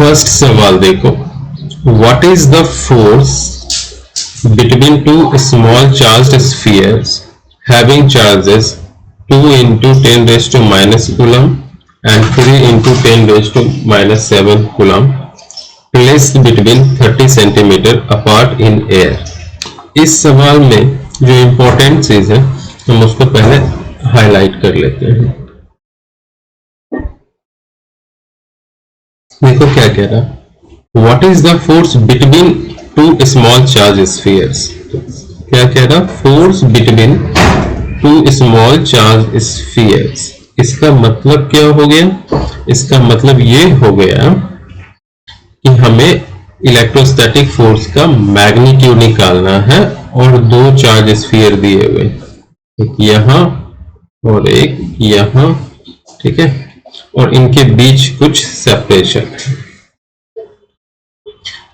First सवाल देखो, what is the force between two small charged spheres having charges 2 into 10 raised to minus coulomb and 3 into 10 raised to minus 7 coulomb placed between 30 centimeter apart in air। इस सवाल में जो important चीज है हम उसको पहले हाईलाइट कर लेते हैं। देखो क्या कह रहा है, what is the force between two small charge spheres. क्या कह रहा, force between two small charge spheres. इसका मतलब क्या हो गया, इसका मतलब ये हो गया कि हमें इलेक्ट्रोस्टैटिक फोर्स का मैग्नीट्यूड निकालना है और दो चार्ज स्फीयर दिए हुए, एक यहां और एक यहां, ठीक है, और इनके बीच कुछ सेपरेशन है।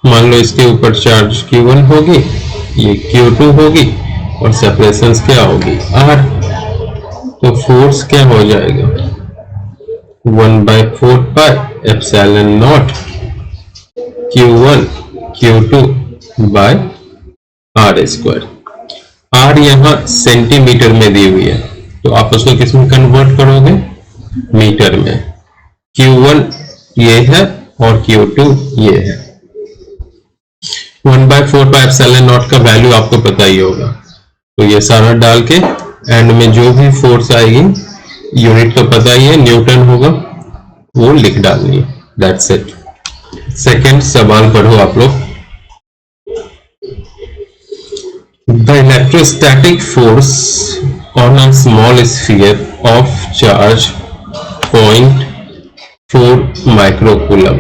मान लो इसके ऊपर चार्ज Q1 होगी, ये Q2 होगी और सेपरेशन क्या होगी R। तो फोर्स क्या हो जाएगा 1/4 pi epsilon naught Q1 Q2 by R square. R यहां सेंटीमीटर में दी हुई है, तो आप उसको किस में कन्वर्ट करोगे, मीटर में। Q1 ये है और Q2 ये है। 1/4 पाई एप्सिलॉन नॉट का वैल्यू आपको पता ही होगा, तो ये सारा डाल के एंड में जो भी फोर्स आएगी, यूनिट तो पता ही है, न्यूटन होगा, वो लिख डालनी है। That's it. सेकेंड सवाल पढ़ो आप लोग। The electrostatic force on a small sphere of charge 0.4 microcoulomb.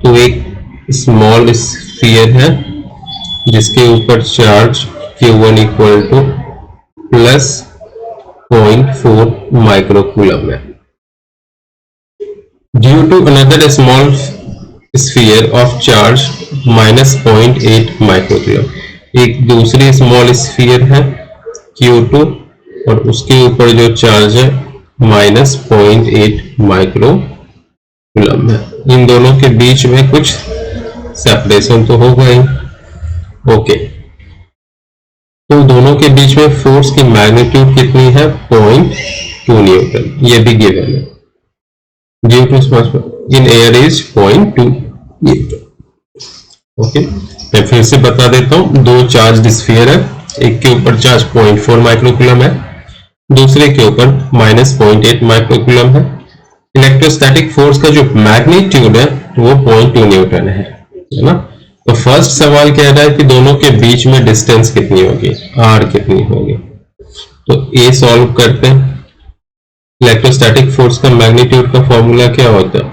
तो एक स्मॉल स्फीयर है जिसके ऊपर charge Q1 equal to plus 0.4 microcoulomb है। Due to another small sphere of charge minus 0.8 microcoulomb. एक दूसरी स्मॉल स्फीयर है Q2 और उसके ऊपर जो चार्ज है माइनस 0.8 माइक्रोकूलम है। इन दोनों के बीच में कुछ सेपरेशन तो होगा ही। ओके, तो दोनों के बीच में फोर्स की मैग्नीट्यूड कितनी है 0.2 न्यूटन, ये भी गिवन है। Due to in air is 0.2 newton. Okay, मैं फिर से बता देता हूं, दो चार्ज स्फीयर है, एक के ऊपर चार्ज 0.4 माइक्रोकूलम है, दूसरे के ऊपर माइनस 0.8 माइक्रोकूलम है। इलेक्ट्रोस्टैटिक फोर्स का जो मैग्नीट्यूड है वो 0.2 न्यूटन है ना। तो फर्स्ट सवाल कह रहा है कि दोनों के बीच में डिस्टेंस कितनी होगी, R कितनी होगी। तो A सॉल्व करते हैं। इलेक्ट्रोस्टैटिक फोर्स का मैग्नीट्यूड का फॉर्मूला क्या होता है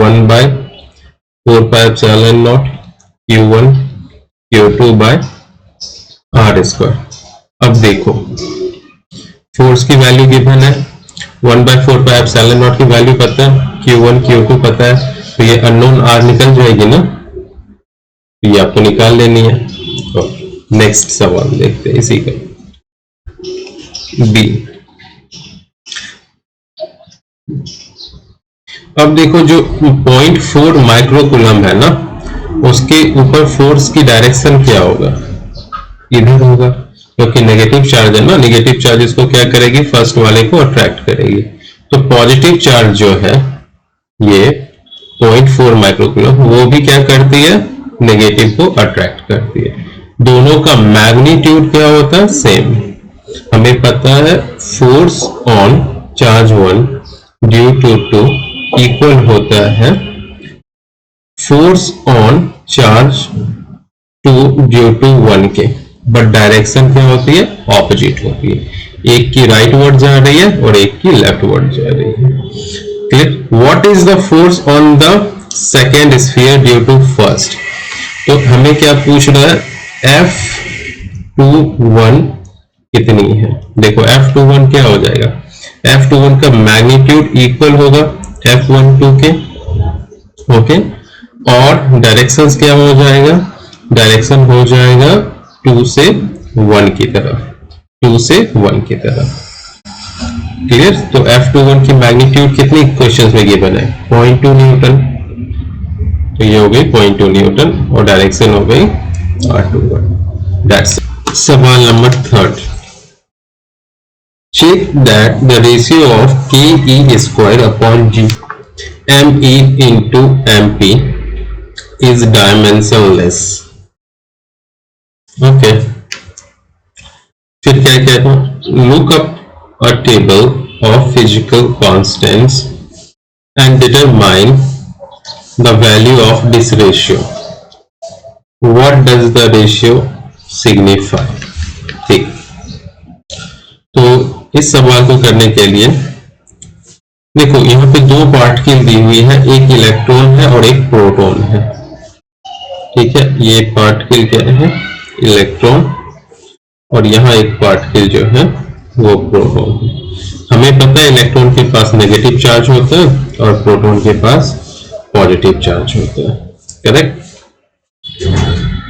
1/4 pi epsilon naught Q1 Q2 by R square. अब देखो फोर्स की वैल्यू गिवन है, 1/4 पाई एप्सिलॉन नॉट की वैल्यू पता है, Q1 Q2 पता है, तो ये अननोन R निकल जाएगी ना, ये आपको निकाल लेनी है। नेक्स्ट सवाल देखते हैं इसी का, बी। अब देखो जो 0.4 माइक्रोकूलम है ना, उसके ऊपर फोर्स की डायरेक्शन क्या होगा, इधर होगा, क्योंकि नेगेटिव चार्ज है ना। नेगेटिव चार्ज इसको क्या करेगी, फर्स्ट वाले को अट्रैक्ट करेगी। तो पॉजिटिव चार्ज जो है ये 0.4 माइक्रोकूलम, वो भी क्या करती है, नेगेटिव को अट्रैक्ट करती है। दोनों का मैग्नीट्यूड क्या होता है, सेम। हमें पता है force on charge 1 due to 2 equal होता है force on charge 2 due to 1 के, बट डायरेक्शन क्या होती है, ऑपोजिट होती है। एक की राइट वर्ड जा रही है और एक की लेफ्ट वर्ड जा रही है। Clear. What is the force on the second sphere due to first. तो हमें क्या पूछ रहा है, F21 कितनी है। देखो F21 क्या हो जाएगा, F21 का मैग्नीट्यूड इक्वल होगा F12 के। ओके, और डायरेक्शन क्या हो जाएगा, डायरेक्शन हो जाएगा 2 से 1 की तरफ, 2 से 1 की तरफ। क्लियर। तो F21 की मैग्नीट्यूड कितनी क्वेश्चंस में गिवन है 0.2 न्यूटन। तो ये हो गई 0.2 न्यूटन और डायरेक्शन हो गई r21। दैट्स सवाल number 3। Check that the ratio of ke square upon g me into mp is dimensionless। Okay, फिर क्या कहता हूं, look up a table of physical constants and determine the value of this ratio। what does the ratio signify। ठीक, तो इस सवाल को करने के लिए देखो यहाँ पे दो पार्टिकल दी हुई है, एक इलेक्ट्रॉन है और एक प्रोटॉन है। ठीक है, ये पार्टिकल क्या है, इलेक्ट्रॉन, और यहाँ एक पार्टिकल जो है वो प्रोटॉन है। हमें पता है इलेक्ट्रॉन के पास नेगेटिव चार्ज होता है और प्रोटॉन के पास पॉजिटिव चार्ज होता है, करेक्ट।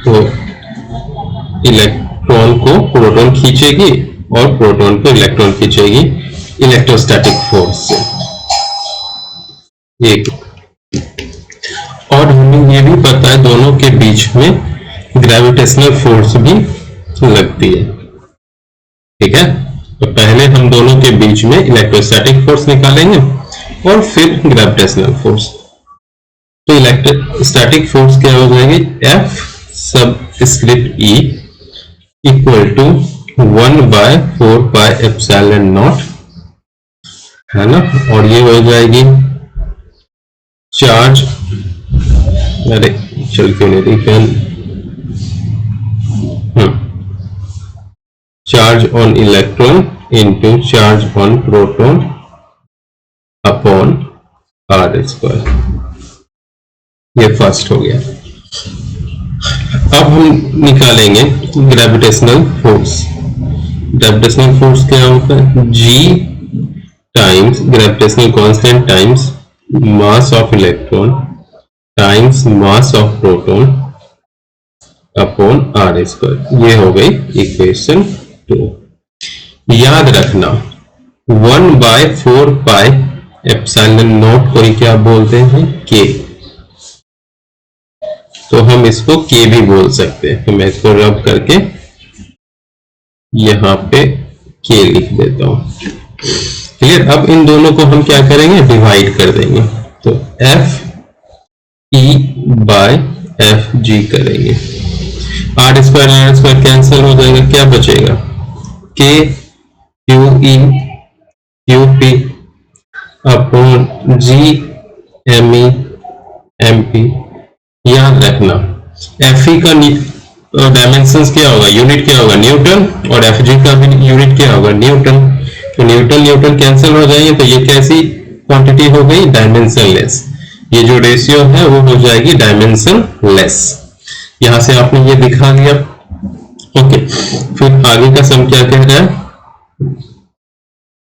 तो इलेक्ट्रॉन को प्रोटॉन खींचेगी और प्रोटॉन को इलेक्ट्रॉन खींचेगी इलेक्ट्रोस्टैटिक फोर्स से, एक। और हमें ये भी पता है दोनों के बीच में ग्रेविटेशनल फोर्स भी लगती है। ठीक है, तो पहले हम दोनों के बीच में इलेक्ट्रोस्टैटिक फोर्स निकालेंगे और फिर ग्रेविटेशनल फोर्स। तो इलेक्ट्रोस्टैटिक फोर्स क्या हो जाएगी, F subscript E equal to 1/4πε0, है ना। और ये हो जाएगी चार्ज, अरे चल क्यों नहीं रही fan, charge on electron into charge on proton upon r²। ये फर्स्ट हो गया। अब हम निकालेंगे ग्रेविटेशनल फोर्स। ग्रेविटेशनल फोर्स क्या होता है, G times gravitational constant times mass of electron times mass of proton upon r²। ये हो गई इक्वेशन 2। याद रखना 1/4πε0 को क्या बोलते हैं, k। तो हम इसको k भी बोल सकते हैं। तो मैं इसको रब करके यहां पे k लिख देता हूं। क्लियर। अब इन दोनों को हम क्या करेंगे, डिवाइड कर देंगे। तो F E/Fg करेंगे, r² कैंसिल हो जाएगा, क्या बचेगा, K QE QP upon G ME MP। याद रखना Fe का डायमेंशंस क्या होगा, यूनिट क्या होगा, न्यूटन, और Fg का भी यूनिट क्या होगा, न्यूटन। तो न्यूटन न्यूटन कैंसिल हो जाएंगे, तो ये कैसी क्वांटिटी हो गई, डायमेंशनलेस। ये जो रेशियो है वो हो जाएगी डायमेंशनलेस। यहां से आपने ये दिखा दिया। ओके, फिर आगे का सम क्या कह रहा है,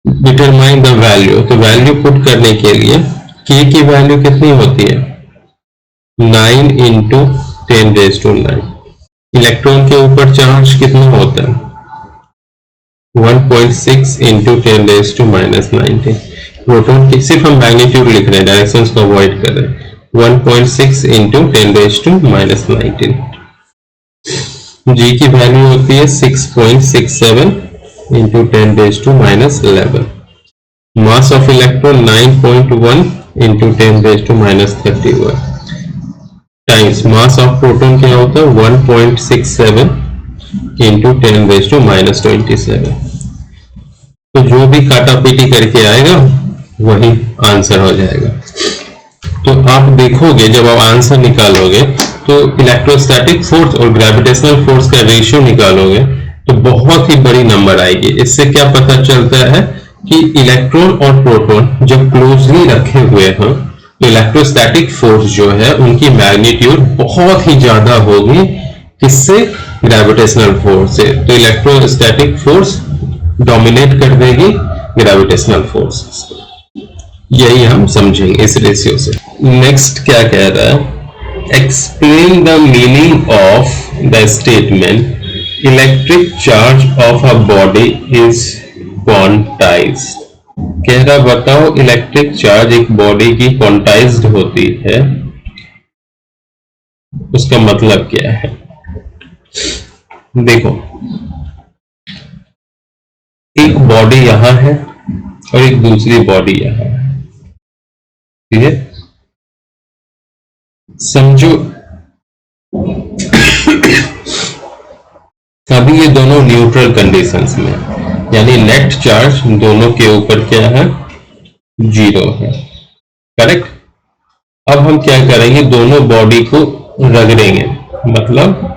डिटरमाइन द वैल्यू। तो वैल्यू पुट करने के लिए k की वैल्यू कितनी होती है, 9 × 10⁻⁹। इलेक्ट्रॉन के ऊपर चार्ज कितना होता है, 1.6 × 10⁻⁻19। प्रोटॉन की सिर्फ हम मैग्नीट्यूड लिख रहे हैं, डायरेक्शंस को अवॉइड कर रहे हैं। 1.6 × 10⁻⁻19। G की वैल्यू होती है 6.67 × 10⁻11। Mass of electron 9.1 × 10⁻31 times mass of proton क्या होता है, 1.67 × 10⁻27। तो जो भी काटा पीटी करके आएगा वही आंसर हो जाएगा। तो आप देखोगे जब आप आंसर निकालोगे तो इलेक्ट्रोस्टैटिक फोर्स और ग्रेविटेशनल फोर्स का रेशियो निकालोगे तो बहुत ही बड़ी नंबर आएगी। इससे क्या पता चलता है कि इलेक्ट्रॉन और प्रोटॉन जब क्लोजली रखे हुए हैं तो इलेक्ट्रोस्टैटिक फोर्स जो है उनकी मैग्नीट्यूड बहुत ही ज्यादा होगी, किससे, ग्रेविटेशनल फोर्स से। तो इलेक्ट्रोस्टैटिक फोर्स डोमिनेट कर देगी ग्रेविटेशनल फोर्स। यही हम समझेंगे इस रेशियो से। नेक्स्ट क्या कह रहा है, explain the meaning of the statement electric charge of a body is quantized. कह रहा बताओ इलेक्ट्रिक चार्ज एक बॉडी की क्वांटाइज्ड होती है उसका मतलब क्या है? देखो, एक बॉडी यहां है और एक दूसरी बॉडी यहां है, ठीक है? समझो अभी ये दोनों न्यूट्रल कंडीशंस में, यानी नेट चार्ज दोनों के ऊपर क्या है? 0 है, करेक्ट? अब हम क्या करेंगे, दोनों बॉडी को रगड़ेंगे, मतलब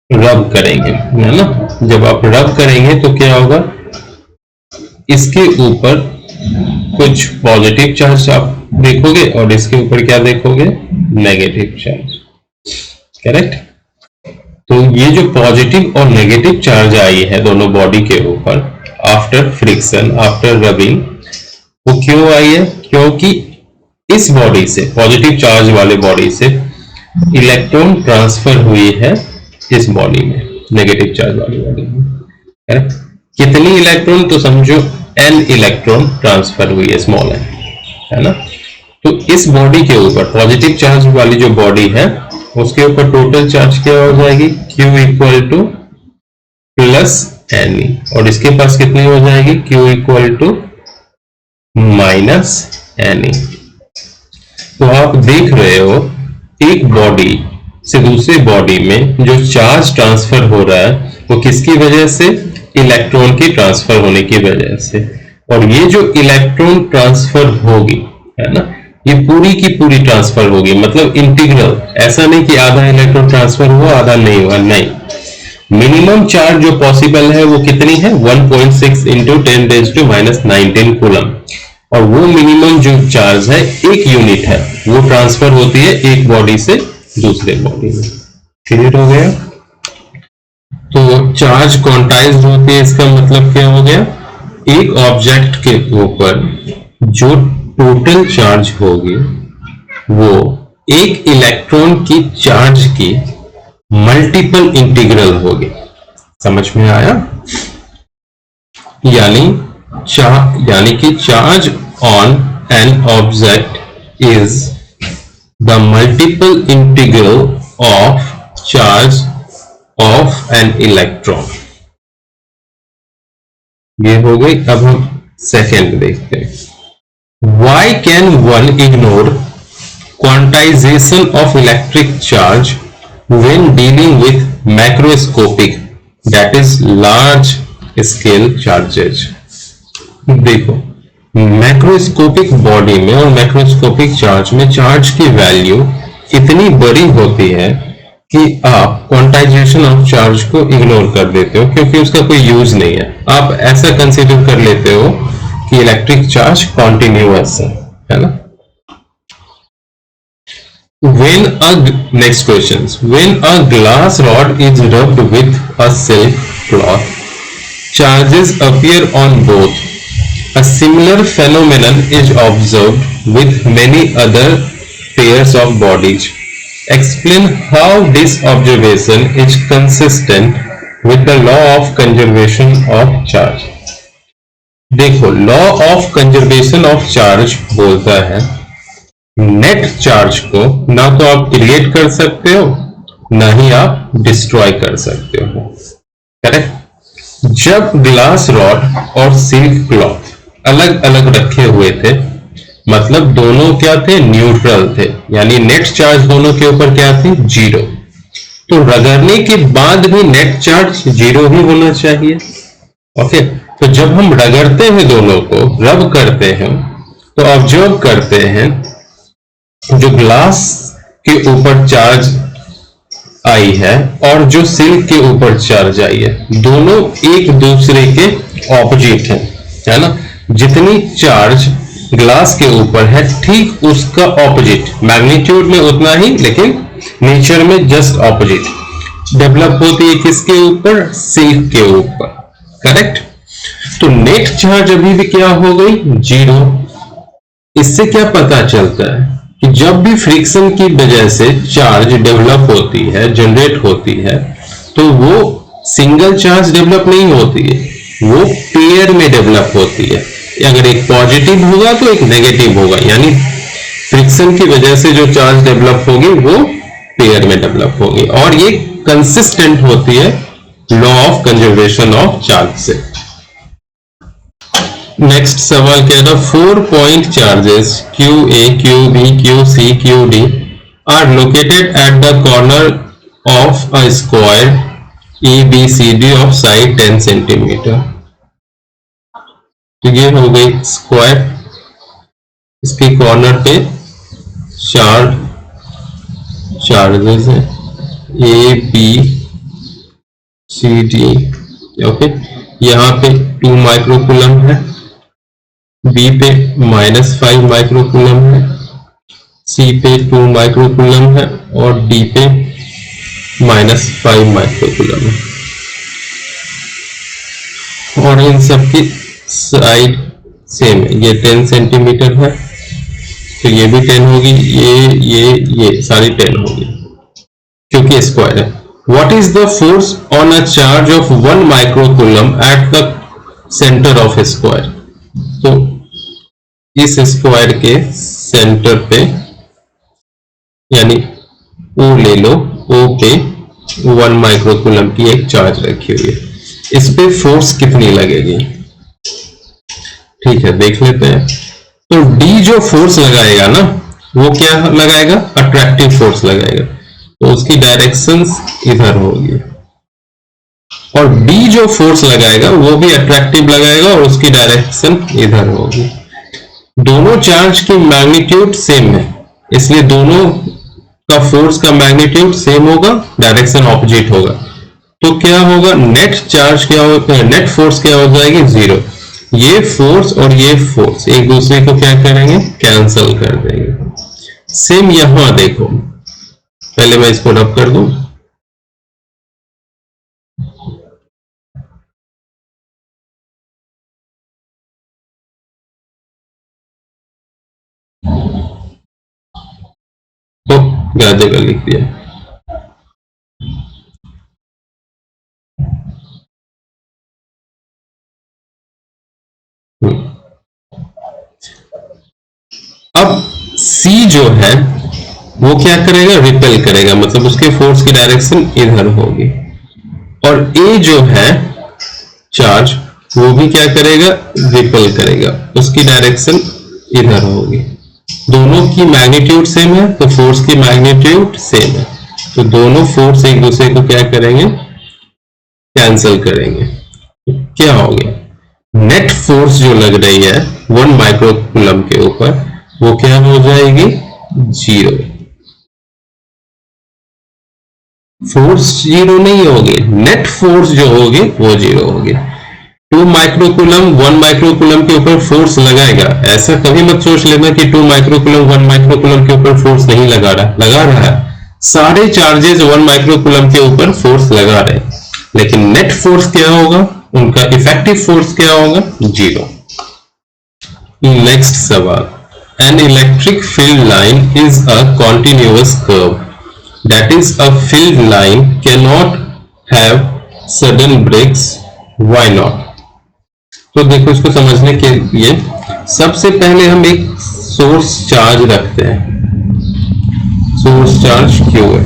रब करेंगे, है ना? जब आप रब करेंगे तो क्या होगा, इसके ऊपर कुछ पॉजिटिव चार्ज आप देखोगे और इसके ऊपर क्या देखोगे? Negative charge, correct? तो ये जो पॉजिटिव और नेगेटिव चार्ज आई है दोनों बॉडी के ऊपर आफ्टर फ्रिक्शन, आफ्टर रबिंग, वो क्यों आई है? क्योंकि इस बॉडी से, पॉजिटिव चार्ज वाले बॉडी से इलेक्ट्रॉन ट्रांसफर हुई है इस बॉडी में, नेगेटिव चार्ज वाली बॉडी में, करेक्ट? कितनी इलेक्ट्रॉन? तो समझो n इलेक्ट्रॉन ट्रांसफर हुई है, स्मॉल n, है ना? तो इस बॉडी के ऊपर, पॉजिटिव चार्ज वाली जो बॉडी है, उसके ऊपर टोटल चार्ज क्या हो जाएगी? Q equal to plus NE, और इसके पास कितनी हो जाएगी? Q equal to minus NE। तो आप देख रहे हो एक बॉडी से दूसरे बॉडी में जो चार्ज ट्रांसफर हो रहा है वो किसकी वजह से? इलेक्ट्रॉन की ट्रांसफर होने की वजह से। और ये जो इलेक्ट्रॉन ट्रांसफर होगी, है ना, ये पूरी की पूरी ट्रांसफर होगी, मतलब इंटीग्रल, ऐसा नहीं कि आधा इलेक्ट्रॉन ट्रांसफर हुआ आधा नहीं हुआ, नहीं। मिनिमम चार्ज जो पॉसिबल है वो कितनी है? 1.6 इंटू 10⁻⁻19 कूलम, और वो मिनिमम जो चार्ज है एक यूनिट है, वो ट्रांसफर होती है एक बॉडी से दूसरे बॉडी में। क्लियर हो गया? तो चार्ज क्वांटाइज्ड होती है, इसका मतलब क्या हो गया? एक ऑब्जेक्ट के ऊपर जो टोटल चार्ज होगी वो एक इलेक्ट्रॉन की चार्ज की मल्टीपल इंटीग्रल होगी। समझ में आया? यानी कि charge on an object is the multiple integral of charge of an electron. ये हो गई। अब हम सेकेंड देखते हैं। Why can one ignore quantization of electric charge when dealing with macroscopic, that is large scale charges? देखो, macroscopic body में और मैक्रोस्कोपिक चार्ज में चार्ज की वैल्यू इतनी बड़ी होती है कि आप क्वांटाइजेशन ऑफ चार्ज को इग्नोर कर देते हो, क्योंकि उसका कोई यूज नहीं है। आप ऐसा कंसीडर कर लेते हो कि इलेक्ट्रिक चार्ज कॉन्टिन्यूअस है ना। Next questions. When a glass rod is rubbed with a silk cloth, charges appear on both. A similar phenomenon is observed with many other pairs of bodies. Explain how this observation is consistent with the law of conservation of charge. देखो, law of conservation of charge बोलता है net charge को ना तो आप create कर सकते हो ना ही आप डिस्ट्रॉय कर सकते हो, करेक्ट? जब ग्लास रॉड और सिल्क क्लॉथ अलग अलग रखे हुए थे, मतलब दोनों क्या थे? न्यूट्रल थे, यानी नेट चार्ज दोनों के ऊपर क्या थी? 0। तो रगड़ने के बाद भी नेट चार्ज 0 ही होना चाहिए, ओके? तो जब हम रगड़ते हैं, दोनों को रब करते हैं, तो ऑब्जर्व करते हैं जो ग्लास के ऊपर चार्ज आई है और जो सिल्क के ऊपर चार्ज आई है, दोनों एक दूसरे के ऑपोजिट है ना। जितनी चार्ज ग्लास के ऊपर है ठीक उसका ऑपोजिट, मैग्नीट्यूड में उतना ही लेकिन नेचर में जस्ट ऑपोजिट डेवलप होती है। किसके ऊपर? सिल्क के ऊपर, करेक्ट? तो नेट चार्ज अभी भी क्या हो गई? 0। इससे क्या पता चलता है कि जब भी फ्रिक्शन की वजह से चार्ज डेवलप होती है, जनरेट होती है, तो वो सिंगल चार्ज डेवलप नहीं होती है, वो पेयर में डेवलप होती है। अगर एक पॉजिटिव होगा तो एक नेगेटिव होगा, यानी फ्रिक्शन की वजह से जो चार्ज डेवलप होगी वो पेयर में डेवलप होगी, और ये कंसिस्टेंट होती है law of conservation of charge से। नेक्स्ट सवाल कह रहा 4 point charges QA, QB, QC, QD are located at the corner of a square ABCD of side 10 centimetre. तो ये हो गई स्क्वायर, इसके कॉर्नर पे 4 चार्जेस है ABCD। ओके, यहाँ पे 2 माइक्रोकूलम है, B पे -5 माइक्रोकूलम है, C पे 2 माइक्रोकूलम है और D पे -5 माइक्रोकूलम है, और इन सब की साइड सेम है। ये 10 सेंटीमीटर है, तो ये भी 10 होगी, ये सारी 10 होगी क्योंकि स्क्वायर है। What is the force on a charge of 1 microcoulomb at the center of a square? तो इस स्क्वायर के सेंटर पे, यानी O ले लो, O पे 1 माइक्रोकूलम की एक चार्ज रखी हुई है, इस पे फोर्स कितनी लगेगी? ठीक है, देख लेते हैं। तो D जो फोर्स लगाएगा ना, वो क्या लगाएगा? अट्रैक्टिव फोर्स लगाएगा, तो उसकी डायरेक्शन इधर होगी, और B जो फोर्स लगाएगा वो भी अट्रैक्टिव लगाएगा और उसकी डायरेक्शन इधर होगी। दोनों चार्ज की मैग्नीट्यूड सेम है, इसलिए दोनों का फोर्स का मैग्नीट्यूड सेम होगा, डायरेक्शन ऑपोजिट होगा। तो क्या होगा? नेट चार्ज क्या होगा? नेट फोर्स क्या हो जाएगी? 0। ये फोर्स और ये फोर्स एक दूसरे को क्या करेंगे? कैंसल कर देंगे। सेम यहां देखो, पहले मैं इसको रब कर दूं। तो गलत जगह लिख दिया। अब C जो है वो क्या करेगा? रिपेल करेगा, मतलब उसके फोर्स की डायरेक्शन इधर होगी, और A जो है चार्ज वो भी क्या करेगा? रिपेल करेगा, उसकी डायरेक्शन इधर होगी। दोनों की मैग्नीट्यूड सेम है, तो फोर्स की मैग्नीट्यूड सेम है, तो दोनों फोर्स एक दूसरे को क्या करेंगे? कैंसिल करेंगे। तो क्या हो गया? नेट फोर्स जो लग रही है 1 माइक्रोकूलम के ऊपर, वो क्या हो जाएगी? 0। फोर्स 0 नहीं होगी, नेट फोर्स जो होगी वो 0 होगी। 2 माइक्रोकूलम 1 माइक्रोकूलम के ऊपर फोर्स लगाएगा, ऐसा कभी मत सोच लेना कि 2 माइक्रोकूलम 1 माइक्रोकूलम के ऊपर फोर्स नहीं लगा रहा, लगा रहा है। सारे चार्जेस 1 माइक्रोकूलम के ऊपर फोर्स लगा रहे हैं, लेकिन नेट फोर्स क्या होगा? उनका इफेक्टिव फोर्स क्या होगा? 0। नेक्स्ट सवाल, an electric field line is a continuous curve, that is a field line can not have sudden breaks, why not? तो देखो, इसको समझने के लिए सबसे पहले हम एक सोर्स चार्ज रखते हैं। सोर्स चार्ज Q है।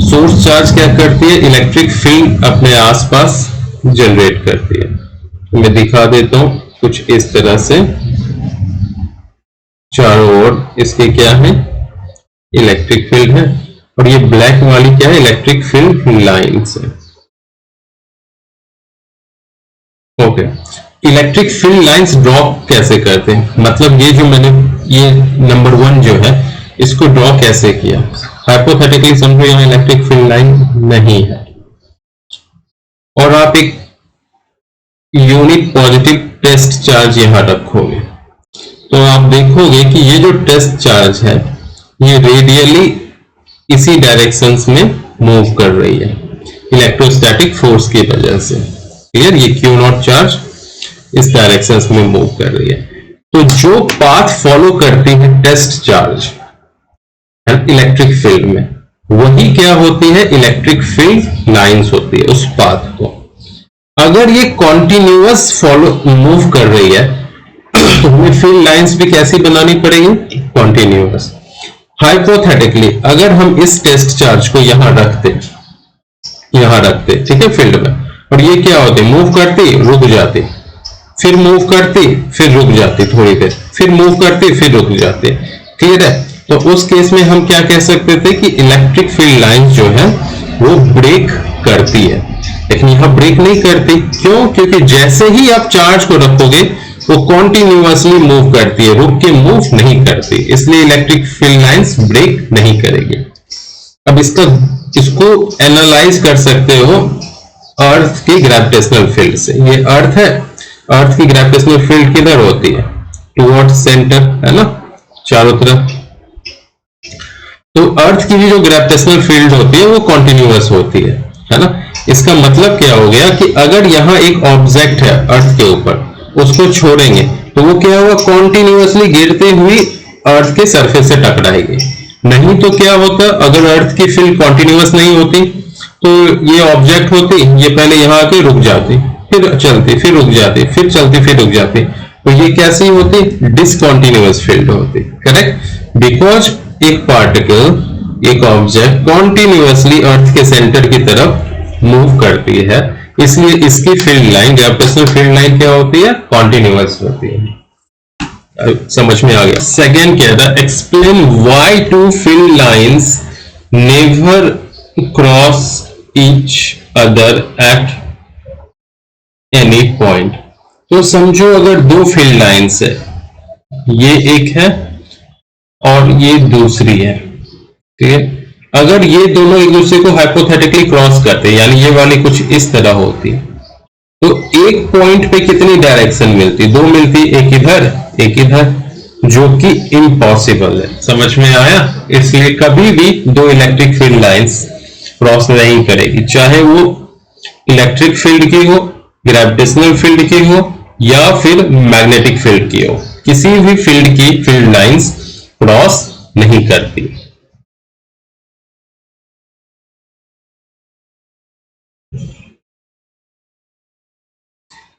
सोर्स चार्ज क्या करती है? इलेक्ट्रिक फील्ड अपने आसपास जनरेट करती है। तो मैं दिखा देता हूं कुछ इस तरह से, चारों ओर इसके क्या है? इलेक्ट्रिक फील्ड है, और ये ब्लैक वाली क्या है? इलेक्ट्रिक फील्ड लाइंस है। Okay, electric field lines draw कैसे करते हैं? मतलब ये जो मैंने ये नंबर 1 जो है इसको ड्रॉ कैसे किया? हाइपोथेटिकली समझो यहाँ इलेक्ट्रिक फील्ड लाइन नहीं है, और आप एक यूनिट पॉजिटिव टेस्ट चार्ज यहां रखोगे, तो आप देखोगे कि ये जो टेस्ट चार्ज है ये रेडियली इसी डायरेक्शंस में मूव कर रही है इलेक्ट्रोस्टैटिक फोर्स की वजह से। क्लियर? ये Q नॉट चार्ज इस डायरेक्शंस में मूव कर रही है। तो जो पाथ फॉलो करती है टेस्ट चार्ज इलेक्ट्रिक फील्ड में, वही क्या होती है? इलेक्ट्रिक फील्ड लाइंस होती है उस पाथ को। अगर ये कॉन्टिन्यूअस फॉलो मूव कर रही है तो हमें फील्ड लाइंस भी कैसी बनानी पड़ेगी? कॉन्टिन्यूअस। हाइपोथेटिकली अगर हम इस टेस्ट चार्ज को यहां रखते, ठीक है, फील्ड में, और ये क्या होती, मूव करती, रुक जाती, फिर मूव करती, फिर रुक जाती थोड़ी देर, फिर मूव करती, फिर रुक जाती, क्लियर है? तो उस केस में हम क्या कह सकते थे कि इलेक्ट्रिक फील्ड लाइन जो है वो ब्रेक करती है, लेकिन यहां ब्रेक नहीं करती। क्यों? क्योंकि जैसे ही आप चार्ज को रखोगे वो कॉन्टिन्यूअसली मूव करती है, रुक के मूव नहीं करती, इसलिए इलेक्ट्रिक फील्ड लाइंस ब्रेक नहीं करेगी। अब इसको एनालाइज कर सकते हो अर्थ की ग्रेविटेशनल फील्ड से। ये अर्थ है, अर्थ की ग्रेविटेशनल फील्ड किधर होती है, टुवर्ड्स सेंटर, है ना, चारों तरफ। तो अर्थ की भी जो ग्रेविटेशनल फील्ड होती है वो कॉन्टिन्यूअस होती है ना। इसका मतलब क्या हो गया कि अगर यहाँ एक ऑब्जेक्ट है अर्थ के ऊपर, उसको छोड़ेंगे तो वो क्या होगा, कॉन्टिन्यूअसली गिरती हुई अर्थ के सरफेस से टकराएगी। नहीं तो क्या होता, अगर अर्थ की फील्ड कॉन्टिन्यूअस नहीं होती तो ये ऑब्जेक्ट होती, ये पहले यहाँ आके रुक जाती, फिर चलती, फिर रुक जाती, फिर चलती, फिर रुक जाती, तो ये कैसी होती, डिसकॉन्टिन्यूअस फील्ड होती, करेक्ट? बिकॉज एक पार्टिकल, एक ऑब्जेक्ट कॉन्टिन्यूअसली अर्थ के सेंटर की तरफ मूव करती है, इसलिए इसकी field line, gravitational field line क्या होती है, कॉन्टिन्यूअस होती है। समझ में आ गया? सेकेंड क्या था, explain why two field lines never cross each other at any point. तो समझो अगर दो फील्ड लाइंस है, ये एक है और ये दूसरी है, ठीक है? अगर ये दोनों एक दूसरे को हाइपोथेटिकली क्रॉस करते, यानी ये वाली कुछ इस तरह होती, तो एक पॉइंट पे कितनी डायरेक्शन मिलती, दो मिलती, एक इधर एक इधर, जो कि इम्पॉसिबल है। समझ में आया? इसलिए कभी भी दो इलेक्ट्रिक फील्ड लाइंस क्रॉस नहीं करेगी, चाहे वो इलेक्ट्रिक फील्ड की हो, ग्रेविटेशनल फील्ड की हो या फिर मैग्नेटिक फील्ड की हो, किसी भी फील्ड की फील्ड लाइंस क्रॉस नहीं करती।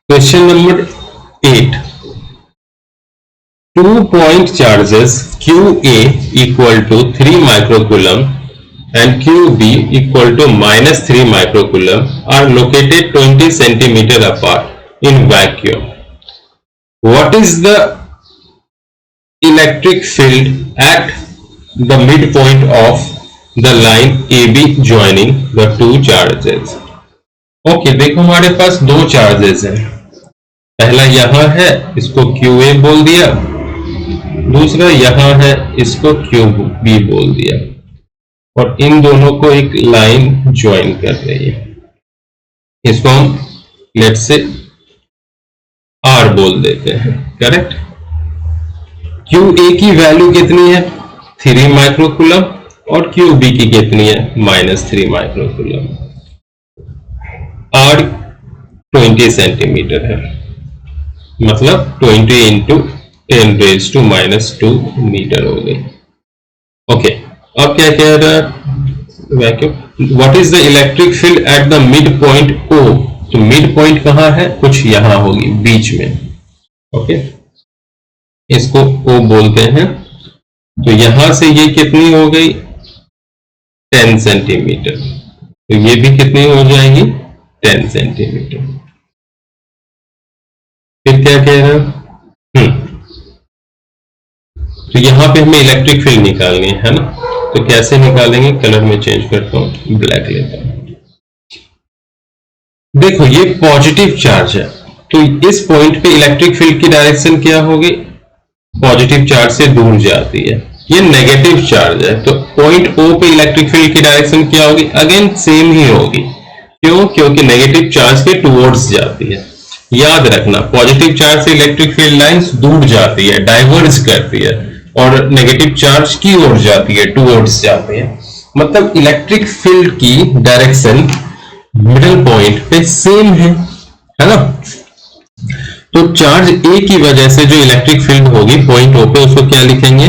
Question number 8, 2 point charges QA equal to 3 microcoulomb and QB equal to -3 microcoulomb are located 20 centimeter apart in vacuum. What is the electric field at the midpoint of the line AB joining the two charges? Okay, देखो हमारे पास दो charges हैं, पहला यहां है, इसको QA बोल दिया, दूसरा यहां है, इसको QB बोल दिया, और इन दोनों को एक लाइन ज्वाइन कर रही है, इसको हम लेट्स से R बोल देते हैं, करेक्ट? QA की वैल्यू कितनी है, 3 माइक्रोकूलम, और QB की कितनी है, -3 माइक्रोकूलम। R 20 सेंटीमीटर है, मतलब 20 इंटू 10⁻⁻² मीटर हो गई। ओके, अब क्या कह रहा है vacuum, what is the electric field at the mid point O? तो मिड पॉइंट कहां है, कुछ यहां होगी बीच में, ओके, इसको O बोलते हैं। तो यहां से ये कितनी हो गई, 10 सेंटीमीटर, तो ये भी कितनी हो जाएगी, 10 सेंटीमीटर। फिर क्या कह रहा है, तो यहां पे हमें इलेक्ट्रिक फील्ड निकालनी है ना, तो कैसे निकालेंगे, कलर में चेंज करता हूं, ब्लैक लेता हूं। देखो ये पॉजिटिव चार्ज है, तो इस पॉइंट पे इलेक्ट्रिक फील्ड की डायरेक्शन क्या होगी, पॉजिटिव चार्ज से दूर जाती है। ये नेगेटिव चार्ज है, तो पॉइंट O पे इलेक्ट्रिक फील्ड की डायरेक्शन क्या होगी, अगेन सेम ही होगी। क्यों? क्योंकि नेगेटिव चार्ज के टुवर्ड्स जाती है। याद रखना, पॉजिटिव चार्ज से इलेक्ट्रिक फील्ड लाइंस दूर जाती है, डाइवर्ज करती है, और नेगेटिव चार्ज की ओर जाती है, टुवर्ड्स जाती है। मतलब इलेक्ट्रिक फील्ड की डायरेक्शन मिडिल पॉइंट पे सेम है ना। तो चार्ज A की वजह से जो इलेक्ट्रिक फील्ड होगी पॉइंट O पे, उसको क्या लिखेंगे,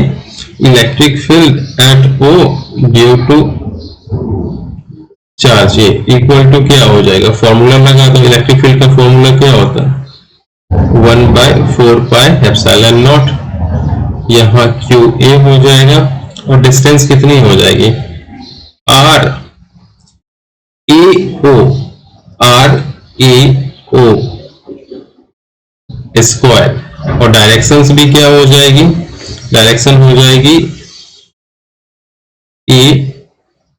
electric field at O due to charge A equal to क्या हो जाएगा, फॉर्मूला लगा दो, इलेक्ट्रिक फील्ड का फॉर्मूला क्या होता है, 1/4 पाई एप्सिलॉन नॉट, यहां QA हो जाएगा और डिस्टेंस कितनी हो जाएगी, R A O, R A O square, और डायरेक्शंस भी क्या हो जाएगी, डायरेक्शन हो जाएगी ए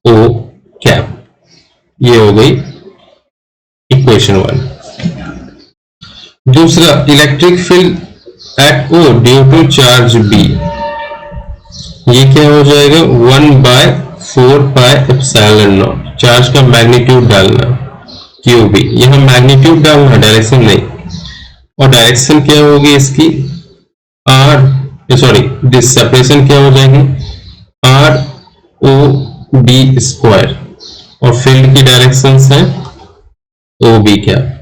ओ कैप। ये हो गई इक्वेशन 1। दूसरा, electric field at O due to charge B, ये क्या हो जाएगा 1/4πε0, चार्ज का मैग्नीट्यूड डालना क्यू बी, यहां मैग्नीट्यूड डालना, डायरेक्शन नहीं। और डायरेक्शन क्या होगी इसकी, आर सॉरी सेपरेशन क्या हो जाएगी, आर ओ बी स्क्वायर, और फील्ड की डायरेक्शन है ओ बी कैप।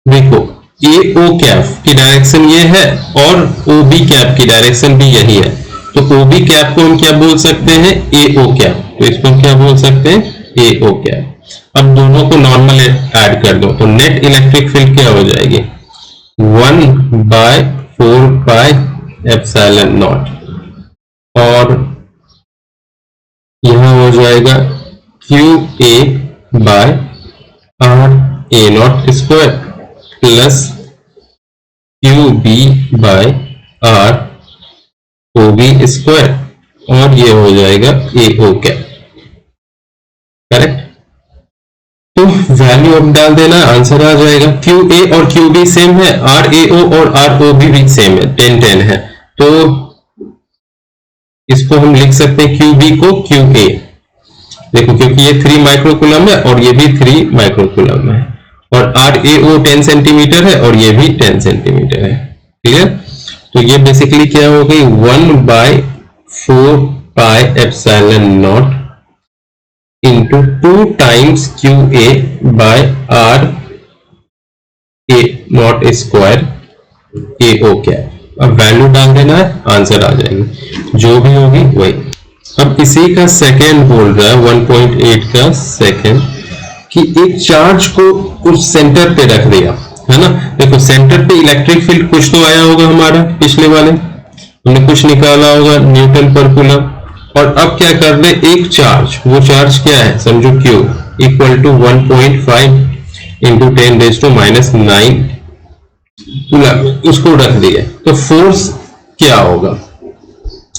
देखो ए ओ कैप की डायरेक्शन ये है और ओ बी कैप की डायरेक्शन भी यही है, तो ओ बी कैप को हम क्या बोल सकते हैं, ए ओ कैप, तो इसको हम क्या बोल सकते हैं, ए ओ कैप। अब दोनों को नॉर्मल ऐड कर दो, तो नेट इलेक्ट्रिक फील्ड क्या हो जाएगी 1/4πε0, और यहां हो जाएगा Q A by R A naught square plus Q B by R O B square, और ये हो जाएगा ए ओ कैप। करेक्ट। तो वैल्यू अब डाल देना, आंसर आ जाएगा। क्यू ए और क्यू बी सेम है, आर ए ओ और आर ओ बी भी सेम है, 10-10 है, तो इसको हम लिख सकते हैं क्यू बी को क्यू ए। देखो क्योंकि ये 3 माइक्रोकूलम है और ये भी 3 माइक्रोकूलम है, और आर ए ओ 10 सेंटीमीटर है और ये भी 10 सेंटीमीटर है। ठीक है, तो ये बेसिकली क्या हो गई 1/4πε0 into 2 times Q A by R A naught square A O cap. अब वैल्यू डाल देना है, आंसर आ जाएगी, जो भी होगी वही। अब इसी का सेकेंड बोल रहा है 1.8 का सेकेंड, कि एक चार्ज को उस सेंटर पे रख दिया है ना। देखो सेंटर पे इलेक्ट्रिक फील्ड कुछ तो आया होगा हमारा, पिछले वाले हमने कुछ निकाला होगा न्यूटन पर कूलम, और अब क्या कर दे, एक चार्ज, वो चार्ज क्या है समझो Q equal to 1.5 into 10⁻⁹ coulomb, उसको रख दिए, तो फोर्स क्या होगा।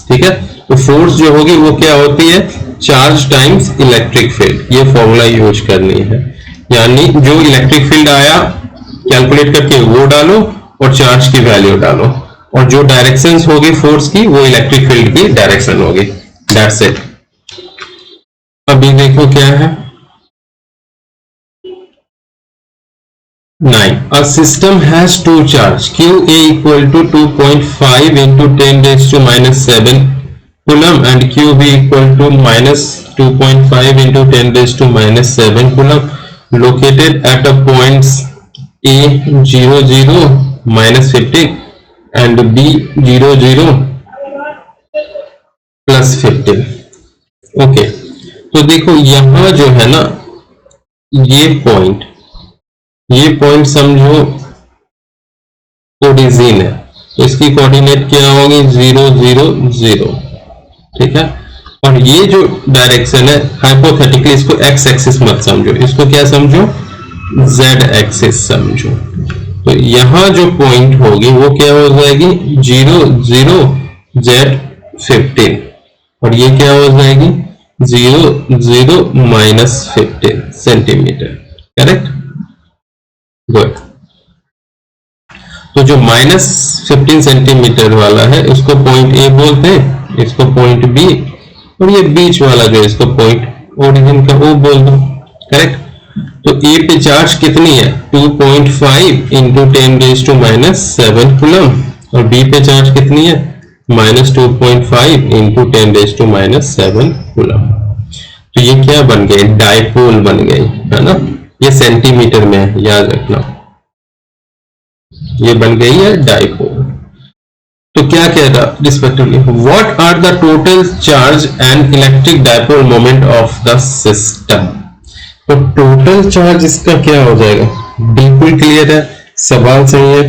ठीक है, तो फोर्स जो होगी वो क्या होती है, चार्ज टाइम्स इलेक्ट्रिक फील्ड। ये फॉर्मूला यूज करनी है, यानी जो इलेक्ट्रिक फील्ड आया कैलकुलेट करके वो डालो और चार्ज की वैल्यू डालो, और जो डायरेक्शंस होगी फोर्स की वो इलेक्ट्रिक फील्ड की डायरेक्शन होगी। That's it. अभी देखो क्या है 9, a system has two charge QA equal to 2.5 into 10⁻⁷ coulomb and QB equal to -2.5 into 10⁻⁷ coulomb located at a points A 0, -15 and B 0, +15। Okay, तो देखो यहां जो है ना ये पॉइंट समझो ओरिजिन है, तो इसकी कोऑर्डिनेट क्या होगी 0, 0, 0। ठीक है, और ये जो डायरेक्शन है हाइपोथेटिकली इसको एक्स एक्सिस मत समझो, इसको क्या समझो जेड एक्सिस समझो। तो यहां जो पॉइंट होगी वो क्या हो जाएगी 0, 0, Z 15, और ये क्या हो जाएगी 0, 0, -15 सेंटीमीटर। Correct, good. तो जो -15 सेंटीमीटर वाला है इसको पॉइंट ए बोलते हैं, इसको पॉइंट बी, और ये बीच वाला जो है इसको पॉइंट ओरिजिन का ओ बोल दो। करेक्ट, तो ए पे चार्ज कितनी है 2.5 इंटू 10⁻⁷ कूलम, और बी पे चार्ज कितनी है -2.5 इंटू 10⁻⁷ कूलम। तो ये क्या बन गए, डाइपोल बन गई, है ना। ये सेंटीमीटर में है, याद रखना, ये बन गई है डाइपोल। तो क्या कह रहा respectively, what are the total charge and electric dipole moment of the system. तो टोटल चार्ज इसका क्या हो जाएगा, बिल्कुल क्लियर है, सवाल सही है।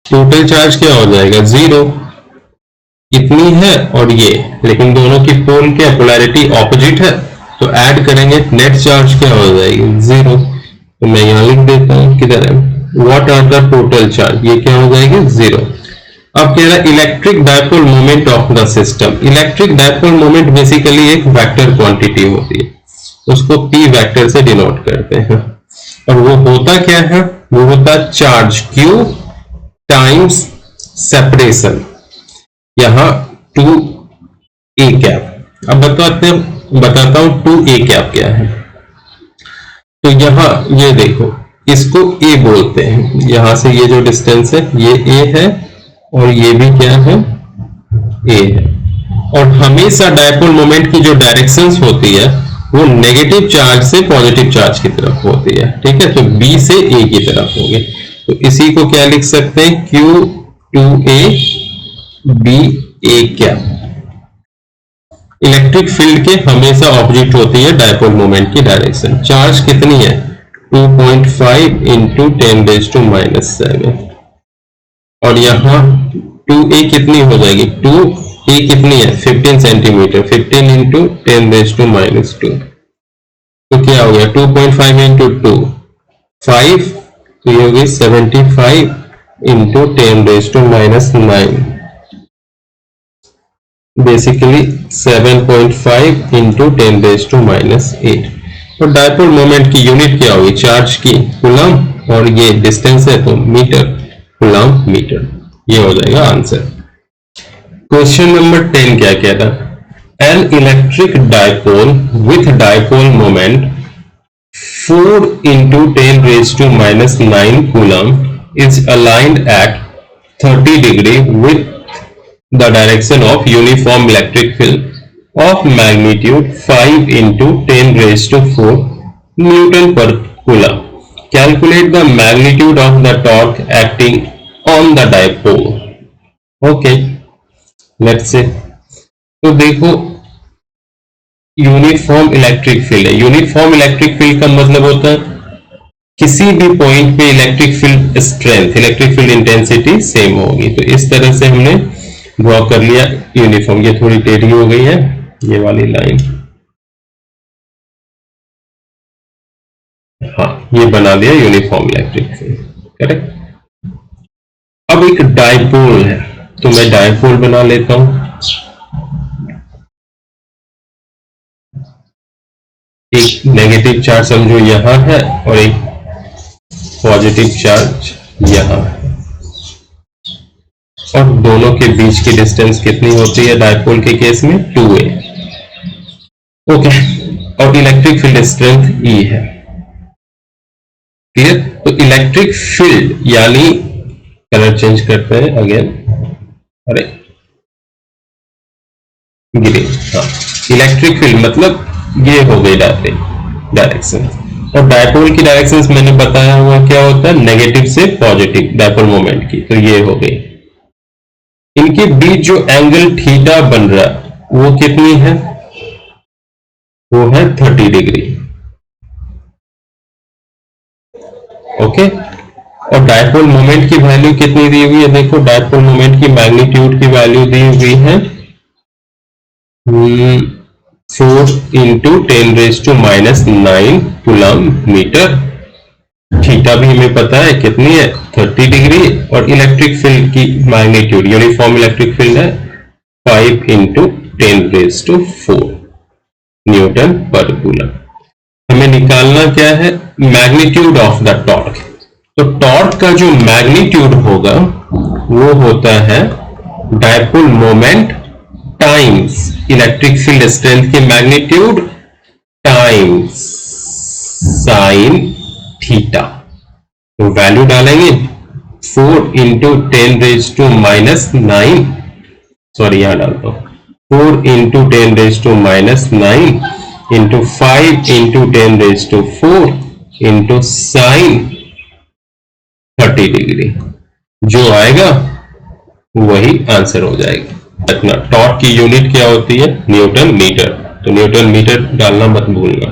टोटल चार्ज क्या हो जाएगा 0, इतनी है और ये, लेकिन दोनों की पोल क्या पोलैरिटी ऑपोजिट है, तो ऐड करेंगे नेट चार्ज क्या हो जाएगी 0। तो मैं यहां लिख देता हूं, किधर है, what are the total charge, ये क्या हो जाएगी 0। अब कह रहा है electric dipole moment of the system. Electric dipole moment basically एक वेक्टर क्वांटिटी होती है, उसको p वेक्टर से डिनोट करते हैं, और वो होता क्या है, वो होता चार्ज q टाइम्स सेपरेशन, यहां 2a कैप। अब बताता हूं 2a कैप क्या है। तो यहां ये देखो, इसको a बोलते हैं, यहां से ये जो डिस्टेंस है ये a है, और ये भी क्या है a है। और हमेशा डायपोल मोमेंट की जो डायरेक्शंस होती है वो नेगेटिव चार्ज से पॉजिटिव चार्ज की तरफ होती है, ठीक है। तो b से a की तरफ होंगे, तो इसी को क्या लिख सकते हैं, q2a b a cap. Electric field के हमेशा ऑपोजिट होती है डायपोल मोमेंट की डायरेक्शन। चार्ज कितनी है 2.5 इंटू 10⁻⁻⁷, और यहां 2a कितनी हो जाएगी, 2a कितनी है 15 सेंटीमीटर, 15 इंटू 10⁻²। तो क्या हो गया 2.5 इंटू 2 5, तो ये हो गई 75 इंटू 10⁻⁹, बेसिकली 7.5 इंटू 10⁻⁸। तो डायपोल मोमेंट की यूनिट क्या होगी, चार्ज की कूलम, और ये डिस्टेंस है तो मीटर, कूलम मीटर। ये हो जाएगा आंसर। क्वेश्चन नंबर 10 क्या कह रहा है, an electric dipole with dipole moment 4 into 10⁻⁹ coulomb is aligned at 30 degree with the direction of uniform electric field of magnitude 5 into 10⁻⁴ Newton per coulomb. Calculate the magnitude of the torque acting on the dipole. Okay, let's say, तो देखो uniform electric field है। Uniform electric field का मतलब होता है किसी भी point पे electric field strength, electric field intensity same होगी। तो इस तरह से हमने ड्रॉ कर लिया यूनिफॉर्म। ये थोड़ी टेढ़ी हो गई है ये वाली लाइन, हाँ ये बना दिया यूनिफॉर्म इलेक्ट्रिक फील्ड, करेक्ट। अब एक डायपोल है, तो मैं डायपोल बना लेता हूं। एक नेगेटिव चार्ज समझो यहां है, और एक पॉजिटिव चार्ज यहां है, और दोनों के बीच की डिस्टेंस कितनी होती है डायपोल के केस में 2a। ओके, और इलेक्ट्रिक फील्ड स्ट्रेंथ E है, क्लियर। तो इलेक्ट्रिक फील्ड यानी कलर चेंज करते हैं अगेन, अरे ग्रीन, हाँ इलेक्ट्रिक फील्ड मतलब ये हो गई डायरेक्शन। और डायपोल की डायरेक्शन मैंने बताया हुआ क्या होता है, नेगेटिव से पॉजिटिव डायपोल मोमेंट की, तो ये हो गई। इनके बीच जो एंगल थीटा बन रहा है वो कितनी है, वो है 30 डिग्री। ओके, और डायपोल मोमेंट की वैल्यू कितनी दी हुई है, देखो डायपोल मोमेंट की मैग्नीट्यूड की वैल्यू दी हुई है 4 इंटू 10⁻⁹ कूलम मीटर। थीटा भी हमें पता है कितनी है 30 डिग्री, और इलेक्ट्रिक फील्ड की मैग्नीट्यूड यूनिफॉर्म इलेक्ट्रिक फील्ड है 5 इंटू 10⁻⁴ न्यूटन पर कूलम। हमें निकालना क्या है, मैग्नीट्यूड ऑफ द टॉर्क। तो टॉर्क का जो मैग्नीट्यूड होगा वो होता है dipole moment times electric field strength की मैग्नीट्यूड टाइम्स साइन थीटा। तो वैल्यू डालेंगे 4 इंटू 10⁻⁹, सॉरी यहां डालता हूं 4 into 10⁻⁹ into 5 into 10⁻⁴ into sine 30 degree, जो आएगा वही आंसर हो जाएगा। अपना टॉर्क की यूनिट क्या होती है, न्यूटन मीटर। तो न्यूटन मीटर डालना मत भूलना।